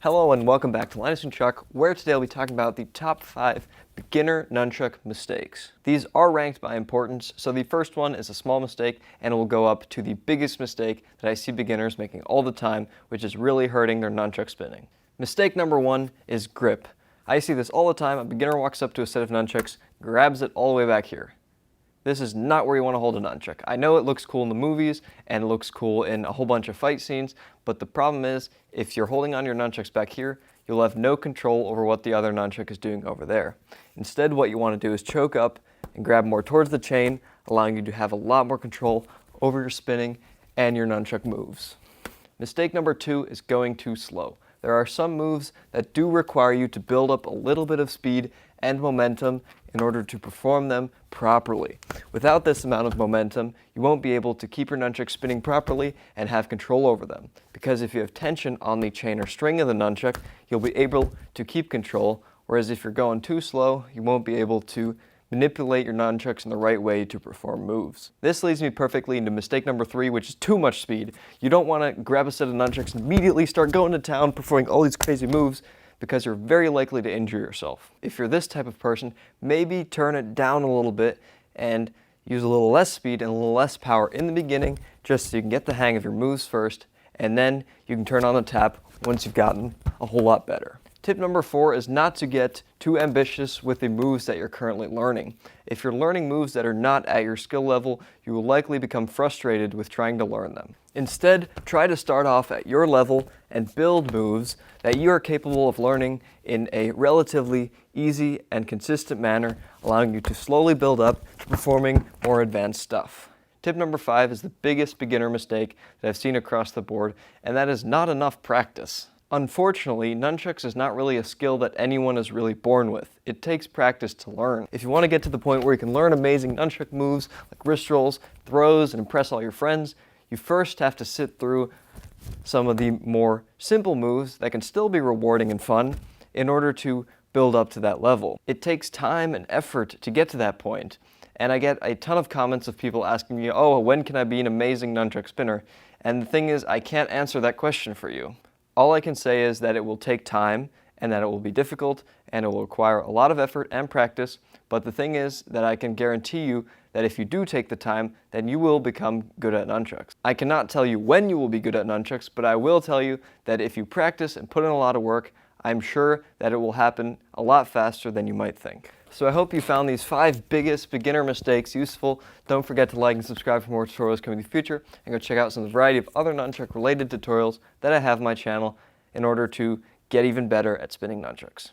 Hello and welcome back to Nunchuck, where today I'll be talking about the top 5 beginner nunchuck mistakes. These are ranked by importance, so the first one is a small mistake and it will go up to the biggest mistake that I see beginners making all the time, which is really hurting their nunchuck spinning. Mistake number 1 is grip. I see this all the time. A beginner walks up to a set of nunchucks, grabs it all the way back here. This is not where you want to hold a nunchuck. I know it looks cool in the movies and it looks cool in a whole bunch of fight scenes, but the problem is if you're holding on your nunchucks back here, you'll have no control over what the other nunchuck is doing over there. Instead, what you want to do is choke up and grab more towards the chain, allowing you to have a lot more control over your spinning and your nunchuck moves. Mistake number 2 is going too slow. There are some moves that do require you to build up a little bit of speed and momentum in order to perform them properly. Without this amount of momentum, you won't be able to keep your nunchuck spinning properly and have control over them. Because if you have tension on the chain or string of the nunchuck, you'll be able to keep control, whereas if you're going too slow, you won't be able to manipulate your nunchucks in the right way to perform moves. This leads me perfectly into mistake number 3, which is too much speed. You don't want to grab a set of nunchucks and immediately start going to town performing all these crazy moves, because you're very likely to injure yourself. If you're this type of person, maybe turn it down a little bit and use a little less speed and a little less power in the beginning, just so you can get the hang of your moves first, and then you can turn on the tap once you've gotten a whole lot better. Tip number 4 is not to get too ambitious with the moves that you're currently learning. If you're learning moves that are not at your skill level, you will likely become frustrated with trying to learn them. Instead, try to start off at your level and build moves that you are capable of learning in a relatively easy and consistent manner, allowing you to slowly build up to performing more advanced stuff. Tip number 5 is the biggest beginner mistake that I've seen across the board, and that is not enough practice. Unfortunately, nunchucks is not really a skill that anyone is really born with. It takes practice to learn. If you want to get to the point where you can learn amazing nunchuck moves like wrist rolls, throws, and impress all your friends, you first have to sit through some of the more simple moves that can still be rewarding and fun in order to build up to that level. It takes time and effort to get to that point, and I get a ton of comments of people asking me, oh, when can I be an amazing nunchuck spinner? And the thing is, I can't answer that question for you. All I can say is that it will take time and that it will be difficult and it will require a lot of effort and practice, but the thing is that I can guarantee you that if you do take the time, then you will become good at nunchucks. I cannot tell you when you will be good at nunchucks, but I will tell you that if you practice and put in a lot of work, I'm sure that it will happen a lot faster than you might think. So I hope you found these 5 biggest beginner mistakes useful. Don't forget to like and subscribe for more tutorials coming in the future, and go check out some of the variety of other nunchuck related tutorials that I have on my channel in order to get even better at spinning nunchucks.